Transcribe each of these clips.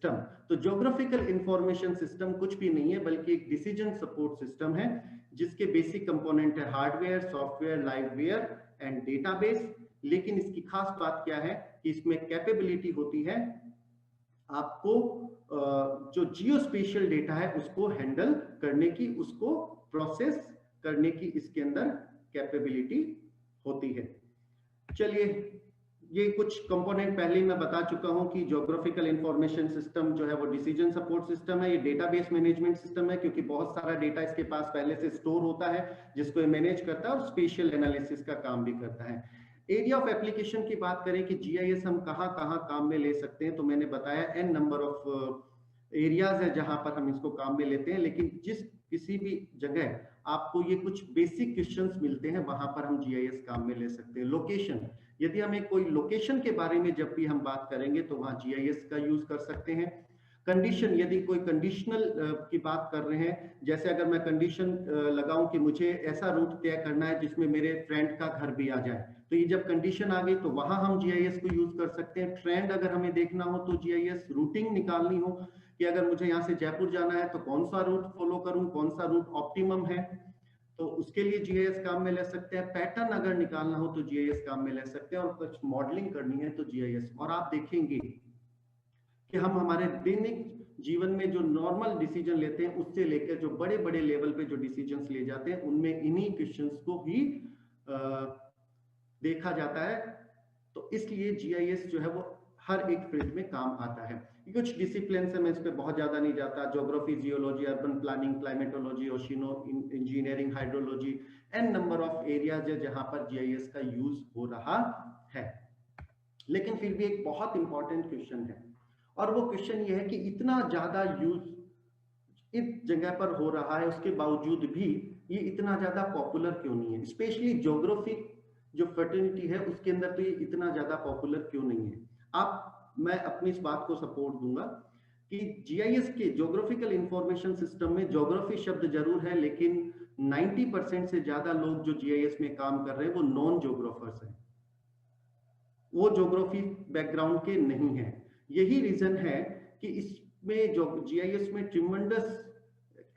System. तो geographical information system कुछ भी नहीं है बल्कि एक डिसीजन सपोर्ट सिस्टम है जिसके बेसिक कंपोनेंट है हार्डवेयर, सॉफ्टवेयर, लाइववेयर एंड डेटाबेस। लेकिन इसकी खास बात क्या है कि इसमें कैपेबिलिटी होती है आपको जो जियोस्पेशियल डेटा है उसको हैंडल करने की, उसको प्रोसेस करने की इसके अंदर कैपेबिलिटी होती है। चलिए, ये कुछ कंपोनेंट पहले ही मैं बता चुका हूं कि ज्योग्राफिकल इंफॉर्मेशन सिस्टम जो है वो डिसीजन सपोर्ट सिस्टम है, ये डेटाबेस मैनेजमेंट सिस्टम है क्योंकि बहुत सारा डेटा इसके पास पहले से स्टोर होता है जिसको ये मैनेज करता है और स्पेशियल एनालिसिस का काम भी करता है। एरिया ऑफ एप्लीकेशन की बात करें कि जीआईएस हम कहां कहां काम में ले सकते हैं, तो मैंने बताया एन नंबर ऑफ एरियाज है जहां पर हम इसको काम में लेते हैं, लेकिन जिस किसी भी जगह आपको ये कुछ बेसिक क्वेश्चंस मिलते हैं वहां पर हम जीआईएस काम में ले सकते हैं। लोकेशन, यदि हमें कोई लोकेशन के बारे में जब भी हम बात करेंगे तो वहां जीआईएस का यूज कर सकते हैं। कंडीशन, यदि कोई कंडीशनल की बात कर रहे हैं, जैसे अगर मैं कंडीशन लगाऊं कि मुझे ऐसा रूट तय करना है जिसमें मेरे फ्रेंड का घर भी आ जाए, तो ये जब कंडीशन आ गई तो वहां हम जीआईएस को यूज कर सकते हैं। ट्रेंड अगर हमें देखना हो तो जीआईएस, रूटिंग निकालनी हो कि अगर मुझे यहाँ से जयपुर जाना है तो कौन सा रूट फॉलो करूं, कौन सा रूट ऑप्टिमम है, तो उसके लिए जीआईएस काम में ले सकते हैं। पैटर्न अगर निकालना हो तो जीआईएस काम में ले सकते हैं, और कुछ मॉडलिंग करनी है तो जीआईएस। और आप देखेंगे कि हम हमारे दैनिक जीवन में जो नॉर्मल डिसीजन लेते हैं उससे लेकर जो बड़े बड़े लेवल पे जो डिसीजंस ले जाते हैं उनमें इन्हीं क्वेश्चंस को ही देखा जाता है। तो इसलिए जीआईएस जो है वो हर एक फील्ड में काम आता है। कुछ डिसिप्लिन है, मैं इस पे बहुत ज्यादा नहीं जाता, geography, geology, urban planning, climatology, ocean engineering, hydrology, an number of areas है जहां पर जीआईएस का यूज हो रहा है। लेकिन फिर भी एक बहुत इंपॉर्टेंट क्वेश्चन है, और वो क्वेश्चन ये है कि इतना ज्यादा यूज इस जगह पर हो रहा है उसके बावजूद भी ये इतना ज्यादा पॉपुलर क्यों नहीं है? स्पेशली ज्योग्राफी जो फर्टिलिटी है उसके अंदर तो ये इतना ज्यादा पॉपुलर क्यों नहीं है? मैं अपनी इस बात को सपोर्ट दूंगा कि जीआईएस के ज्योग्राफिकल इंफॉर्मेशन सिस्टम में ज्योग्राफी शब्द जरूर है, लेकिन 90% से ज्यादा लोग जो जीआईएस में काम कर रहे हैं वो नॉन ज्योग्राफर्स हैं, वो ज्योग्राफी बैकग्राउंड के नहीं है। यही रीजन है कि इसमें जो जीआईएस में ट्रिमेंडस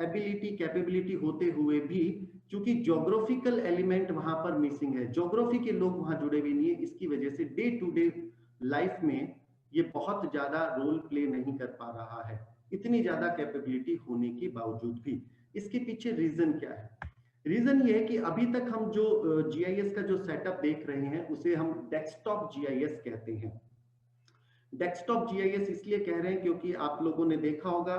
एबिलिटी, कैपेबिलिटी होते हुए भी क्योंकि ज्योग्राफिकल एलिमेंट वहां पर मिसिंग है, ज्योग्राफी के लोग वहां जुड़े हुए नहीं है, इसकी वजह से डे टू डे लाइफ में ये बहुत ज्यादा रोल प्ले नहीं कर पा रहा है, इतनी ज्यादा कैपेबिलिटी होने के बावजूद भी। इसके पीछे रीजन क्या है? रीजन ये है कि अभी तक हम जो जीआईएस का जो सेटअप देख रहे हैं उसे हम डेस्कटॉप जीआईएस कहते हैं। डेस्कटॉप जीआईएस इसलिए कह रहे हैं क्योंकि आप लोगों ने देखा होगा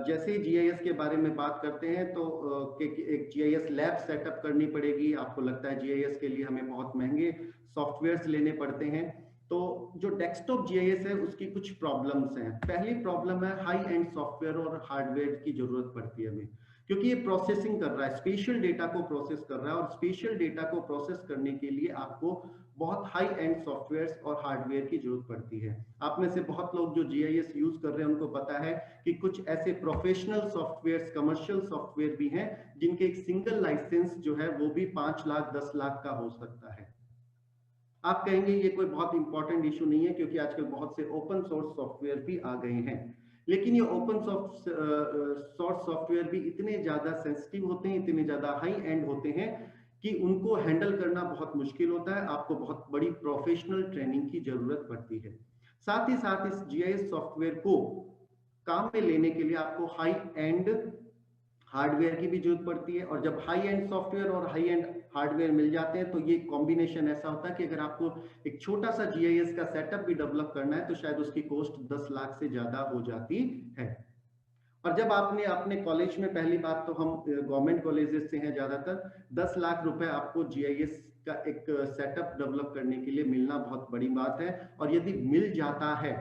जैसे ही जीआईएस के बारे में बात करते हैं तो एक जीआईएस लैब सेटअप करनी पड़ेगी। आपको लगता है जीआईएस के लिए हमें बहुत महंगे सॉफ्टवेयर्स लेने पड़ते हैं, तो जो डेस्कटॉप जीआईएस है उसकी कुछ प्रॉब्लम्स हैं। पहली प्रॉब्लम है हाई एंड सॉफ्टवेयर और हार्डवेयर की जरूरत पड़ती है हमें, क्योंकि ये प्रोसेसिंग कर रहा है, स्पेशल डेटा को प्रोसेस कर रहा है, और स्पेशल डेटा को प्रोसेस करने के लिए आपको बहुत हाई एंड सॉफ्टवेयर्स और हार्डवेयर की जरूरत पड़ती है। आप में से बहुत लोग जो जीआईएस यूज कर रहे हैं उनको पता है कि कुछ ऐसे प्रोफेशनल सॉफ्टवेयर्स, कमर्शियल सॉफ्टवेयर भी हैं जिनके एक सिंगल लाइसेंस जो है वो भी 5 लाख 10 लाख का हो सकता है। आप कहेंगे ये कोई बहुत इंपॉर्टेंट इशू नहीं है क्योंकि आजकल बहुत से ओपन सोर्स सॉफ्टवेयर भी आ गए हैं, लेकिन ये ओपन सोर्स सॉफ्टवेयर भी इतने ज्यादा सेंसिटिव होते हैं, इतने ज्यादा हाई एंड होते हैं कि उनको हैंडल करना बहुत मुश्किल होता है, आपको बहुत बड़ी प्रोफेशनल ट्रेनिंग की जरूरत पड़ती है। साथ ही साथ इस जीआईएस सॉफ्टवेयर को काम में लेने के लिए आपको हाई एंड हार्डवेयर की भी जरूरत पड़ती है, और जब हाई एंड सॉफ्टवेयर और हाई एंड हार्डवेयर मिल जाते हैं तो ये कॉम्बिनेशन ऐसा होता है कि अगर आपको एक छोटा सा जीआईएस का सेटअप भी डेवलप करना है तो शायद उसकी कॉस्ट 10 लाख से ज्यादा हो जाती है। और जब आपने अपने कॉलेज में, पहली बात तो हम गवर्नमेंट कॉलेजेस से हैं ज्यादातर, 10 लाख रुपए आपको जीआईएस का एक सेटअप डेवलप करने के लिए मिलना बहुत बड़ी बात है, और यदि मिल जाता है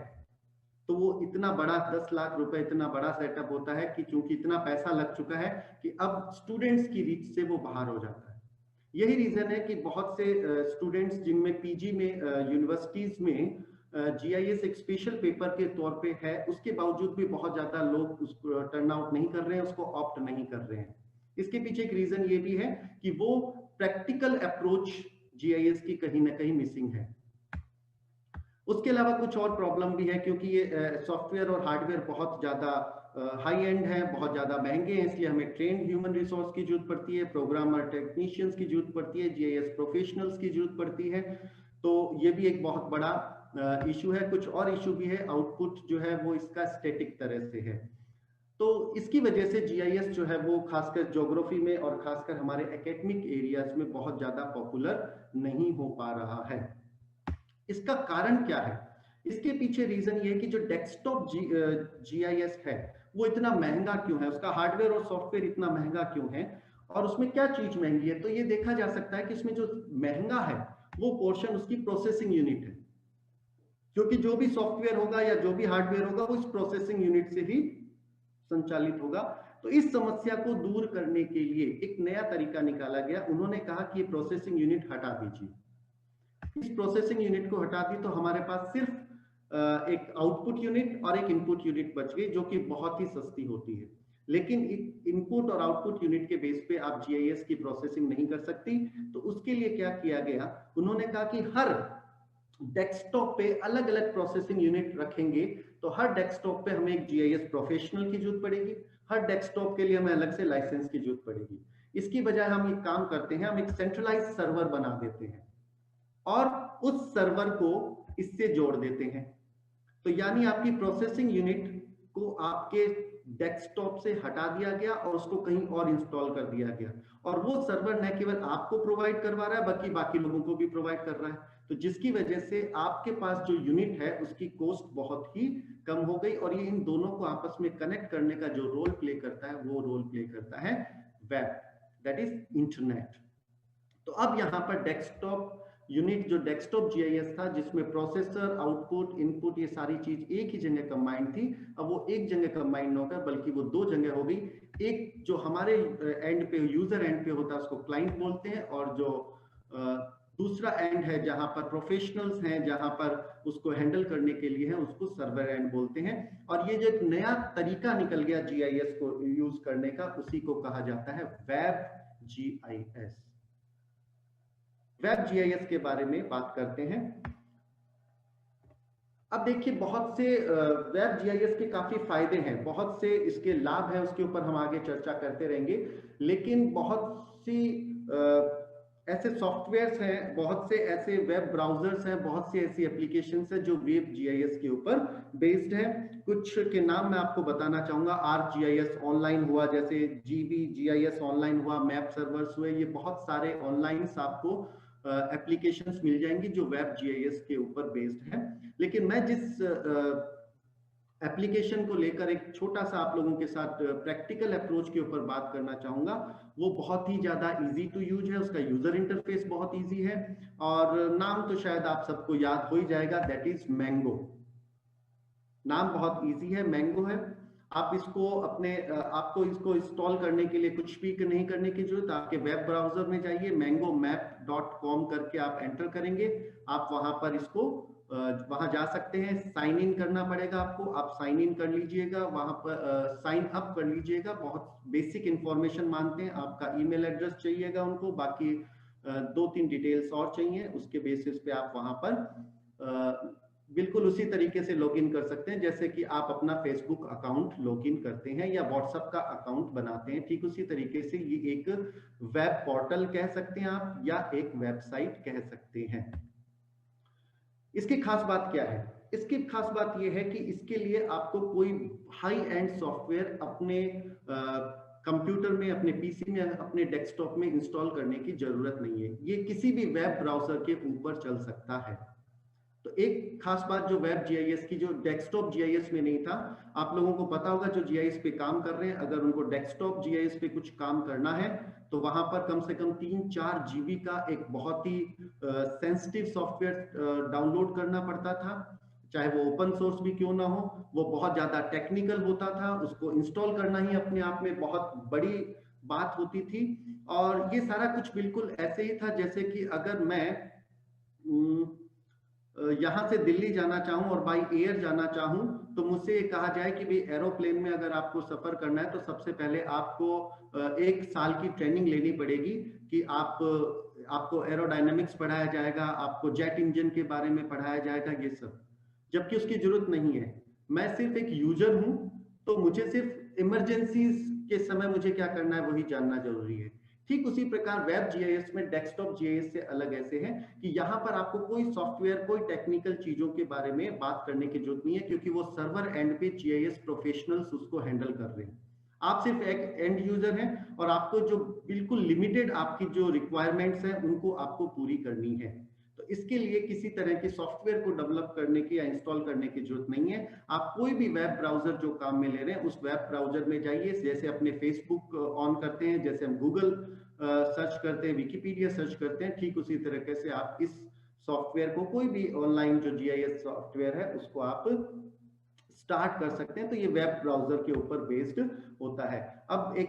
तो वो इतना बड़ा 10 लाख रुपए इतना बड़ा सेटअप होता है कि चूंकि इतना पैसा लग चुका है कि अब स्टूडेंट्स की रीच से वो बाहर हो जाता है। यही रीजन है कि बहुत से स्टूडेंट्स जिनमें पीजी में यूनिवर्सिटीज में जीआईएस एक स्पेशल पेपर के तौर पे है, उसके बावजूद भी बहुत ज्यादा लोग उसको टर्न आउट नहीं कर रहे हैं, उसको ऑप्ट नहीं कर रहे हैं। इसके पीछे एक रीजन ये भी है कि वो प्रैक्टिकल अप्रोच जीआईएस की कहीं ना कहीं मिसिंग है। उसके अलावा कुछ और प्रॉब्लम भी है, क्योंकि ये सॉफ्टवेयर और हार्डवेयर बहुत ज़्यादा हाई एंड है, बहुत ज़्यादा महंगे हैं, इसलिए हमें ट्रेन ह्यूमन रिसोर्स की जरूरत पड़ती है, प्रोग्रामर टेक्नीशियंस की जरूरत पड़ती है, जीआईएस प्रोफेशनल्स की जरूरत पड़ती है। तो ये भी एक बहुत बड़ा इशू है। कुछ और इशू भी है, आउटपुट जो है वो इसका स्टैटिक तरह से है। तो इसकी वजह से जीआईएस जो है वो खासकर ज्योग्राफी में और खासकर हमारे एकेडमिक एरियाज में बहुत ज़्यादा पॉपुलर नहीं हो पा रहा है। इसका कारण क्या है? इसके पीछे रीजन ये है कि जो डेस्कटॉप जीआईएस है वो इतना महंगा क्यों है, उसका हार्डवेयर और सॉफ्टवेयर इतना महंगा क्यों है, और उसमें क्या चीज महंगी है? तो ये देखा जा सकता है कि इसमें जो महंगा है वो पोर्शन उसकी प्रोसेसिंग यूनिट है, क्योंकि जो भी सॉफ्टवेयर होगा या जो भी हार्डवेयर होगा वो इस प्रोसेसिंग यूनिट से ही संचालित होगा। तो इस समस्या को दूर करने के लिए एक नया तरीका निकाला गया। उन्होंने कहा कि ये प्रोसेसिंग यूनिट हटा दीजिए। इस प्रोसेसिंग यूनिट को हटा दी तो हमारे पास सिर्फ एक आउटपुट यूनिट और एक इनपुट यूनिट बच गई, जो कि बहुत ही सस्ती होती है। लेकिन इनपुट और आउटपुट यूनिट के बेस पे आप जीआईएस की प्रोसेसिंग नहीं कर सकती। तो उसके लिए क्या किया गया, उन्होंने कहा कि हर डेस्कटॉप पे अलग अलग प्रोसेसिंग यूनिट रखेंगे। तो हर डेस्कटॉप पे हमें एक जीआईएस प्रोफेशनल की जरूरत पड़ेगी, हर डेस्कटॉप के लिए हमें अलग से लाइसेंस की जरूरत पड़ेगी। इसकी बजाय हम एक काम करते हैं, हम एक सेंट्रलाइज सर्वर बना देते हैं और उस सर्वर को इससे जोड़ देते हैं। तो यानी आपकी प्रोसेसिंग यूनिट को आपके डेस्कटॉप से हटा दिया गया और उसको कहीं और इंस्टॉल कर दिया गया, और वो सर्वर न केवल आपको प्रोवाइड करवा रहा है बल्कि बाकी लोगों को भी प्रोवाइड कर रहा है। तो जिसकी वजह से आपके पास जो यूनिट है उसकी कॉस्ट बहुत ही कम हो गई, और ये इन दोनों को आपस में कनेक्ट करने का जो रोल प्ले करता है वो रोल प्ले करता है वेब, दैट इज इंटरनेट। तो अब यहाँ पर डेस्कटॉप यूनिट, जो डेस्कटॉप जीआईएस था जिसमें प्रोसेसर, आउटपुट, इनपुट, ये सारी चीज एक ही जगह कंबाइंड थी, अब वो एक जगह कंबाइंड न होकर बल्कि वो दो जगह हो गई। एक जो हमारे एंड पे, यूजर एंड पे होता है उसको क्लाइंट बोलते हैं, और जो दूसरा एंड है जहां पर प्रोफेशनल्स हैं, जहां पर उसको हैंडल करने के लिए है, उसको सर्वर एंड बोलते हैं। और ये जो एक नया तरीका निकल गया जीआईएस को यूज करने का, उसी को कहा जाता है वेब जीआईएस। वेब जीआईएस के बारे में बात करते हैं। अब देखिए, बहुत से वेब जीआईएस के काफी फायदे हैं, बहुत से इसके लाभ हैं, उसके ऊपर हम आगे चर्चा करते रहेंगे। लेकिन बहुत सी ऐसे सॉफ्टवेयर्स हैं, बहुत से ऐसे वेब ब्राउजर्स हैं, बहुत सी ऐसी एप्लीकेशंस हैं जो वेब जीआईएस के ऊपर बेस्ड हैं। कुछ के नाम मैं आपको बताना चाहूंगा। आर्कजीआईएस ऑनलाइन हुआ, जैसे जीबी जीआईएस ऑनलाइन हुआ, मैप सर्वर्स हुए, ये बहुत सारे ऑनलाइन आपको एप्लीकेशंस मिल जाएंगी जो वेब जीआईएस के ऊपर बेस्ड है। लेकिन मैं जिस एप्लीकेशन को लेकर एक छोटा सा आप लोगों के साथ प्रैक्टिकल अप्रोच के ऊपर बात करना चाहूंगा, वो बहुत ही ज्यादा इजी टू यूज है, उसका यूजर इंटरफेस बहुत इजी है, और नाम तो शायद आप सबको याद हो ही जाएगा, दैट इज मैंगो। नाम बहुत इजी है, मैंगो है। आप इसको आपको इसको इंस्टॉल करने के लिए कुछ भी नहीं करने की जरूरत। आपके वेब ब्राउजर में जाइए, mangomap.com करके आप एंटर करेंगे, आप वहां पर इसको वहां जा सकते हैं। साइन इन करना पड़ेगा आपको, आप साइन इन कर लीजिएगा, वहां पर साइन अप कर लीजिएगा। बहुत बेसिक इंफॉर्मेशन मांगते हैं, आपका ईमेल एड्रेस चाहिएगा उनको, बाकी 2-3 डिटेल्स और चाहिए। उसके बेसिस पे आप वहां पर बिल्कुल उसी तरीके से लॉगिन कर सकते हैं जैसे कि आप अपना फेसबुक अकाउंट लॉगिन करते हैं या व्हाट्सएप का अकाउंट बनाते हैं। ठीक उसी तरीके से ये एक वेब पोर्टल कह सकते हैं आप, या एक वेबसाइट कह सकते हैं। इसकी खास बात क्या है? इसकी खास बात यह है कि इसके लिए आपको कोई हाई एंड सॉफ्टवेयर अपने कंप्यूटर में, अपने पीसी में, अपने डेस्कटॉप में इंस्टॉल करने की जरूरत नहीं है। ये किसी भी वेब ब्राउजर के ऊपर चल सकता है। तो एक खास बात जो वेब जीआईएस की, जो डेस्कटॉप जीआईएस में नहीं था, आप लोगों को पता होगा जो जीआईएस पे काम कर रहे हैं, अगर उनको डेस्कटॉप जीआईएस पे कुछ काम करना है तो वहां पर कम से कम 3-4 जीबी का एक बहुत ही सेंसिटिव सॉफ्टवेयर डाउनलोड करना पड़ता था, चाहे वो ओपन सोर्स भी क्यों ना हो। वो बहुत ज्यादा टेक्निकल होता था, उसको इंस्टॉल करना ही अपने आप में बहुत बड़ी बात होती थी। और ये सारा कुछ बिल्कुल ऐसे ही था जैसे कि अगर मैं यहाँ से दिल्ली जाना चाहूँ और बाई एयर जाना चाहूँ, तो मुझसे कहा जाए कि भाई एरोप्लेन में अगर आपको सफर करना है तो सबसे पहले आपको 1 साल की ट्रेनिंग लेनी पड़ेगी कि आप आपको एरोडायनेमिक्स पढ़ाया जाएगा, आपको जेट इंजन के बारे में पढ़ाया जाएगा, ये सब, जबकि उसकी जरूरत नहीं है। मैं सिर्फ एक यूजर हूं, तो मुझे सिर्फ इमरजेंसीज के समय मुझे क्या करना है वही जानना जरूरी है। ठीक उसी प्रकार वेब जीआईएस में डेस्कटॉप जीआईएस से अलग ऐसे है कि यहाँ पर आपको कोई सॉफ्टवेयर, कोई टेक्निकल चीजों के बारे में बात करने की जरूरत नहीं है, क्योंकि वो सर्वर एंड पे जीआईएस प्रोफेशनल्स उसको हैंडल कर रहे हैं। आप सिर्फ एक एंड यूजर हैं और आपको जो बिल्कुल लिमिटेड आपकी जो रिक्वायरमेंट्स हैं उनको आपको पूरी करनी है। तो इसके लिए किसी तरह के सॉफ्टवेयर को डेवलप करने की या इंस्टॉल करने की जरूरत नहीं है। आप कोई भी वेब ब्राउजर जो काम में ले रहे हैं उस वेब ब्राउजर में जाइए, जैसे अपने फेसबुक ऑन करते हैं, जैसे हम गूगल सर्च करते हैं, विकिपीडिया सर्च करते हैं, ठीक उसी तरीके से आप इस सॉफ्टवेयर को, कोई भी ऑनलाइन जो जीआईएस सॉफ्टवेयर है उसको आप स्टार्ट कर सकते हैं। तो ये वेब ब्राउजर के ऊपर बेस्ड होता है। अब एक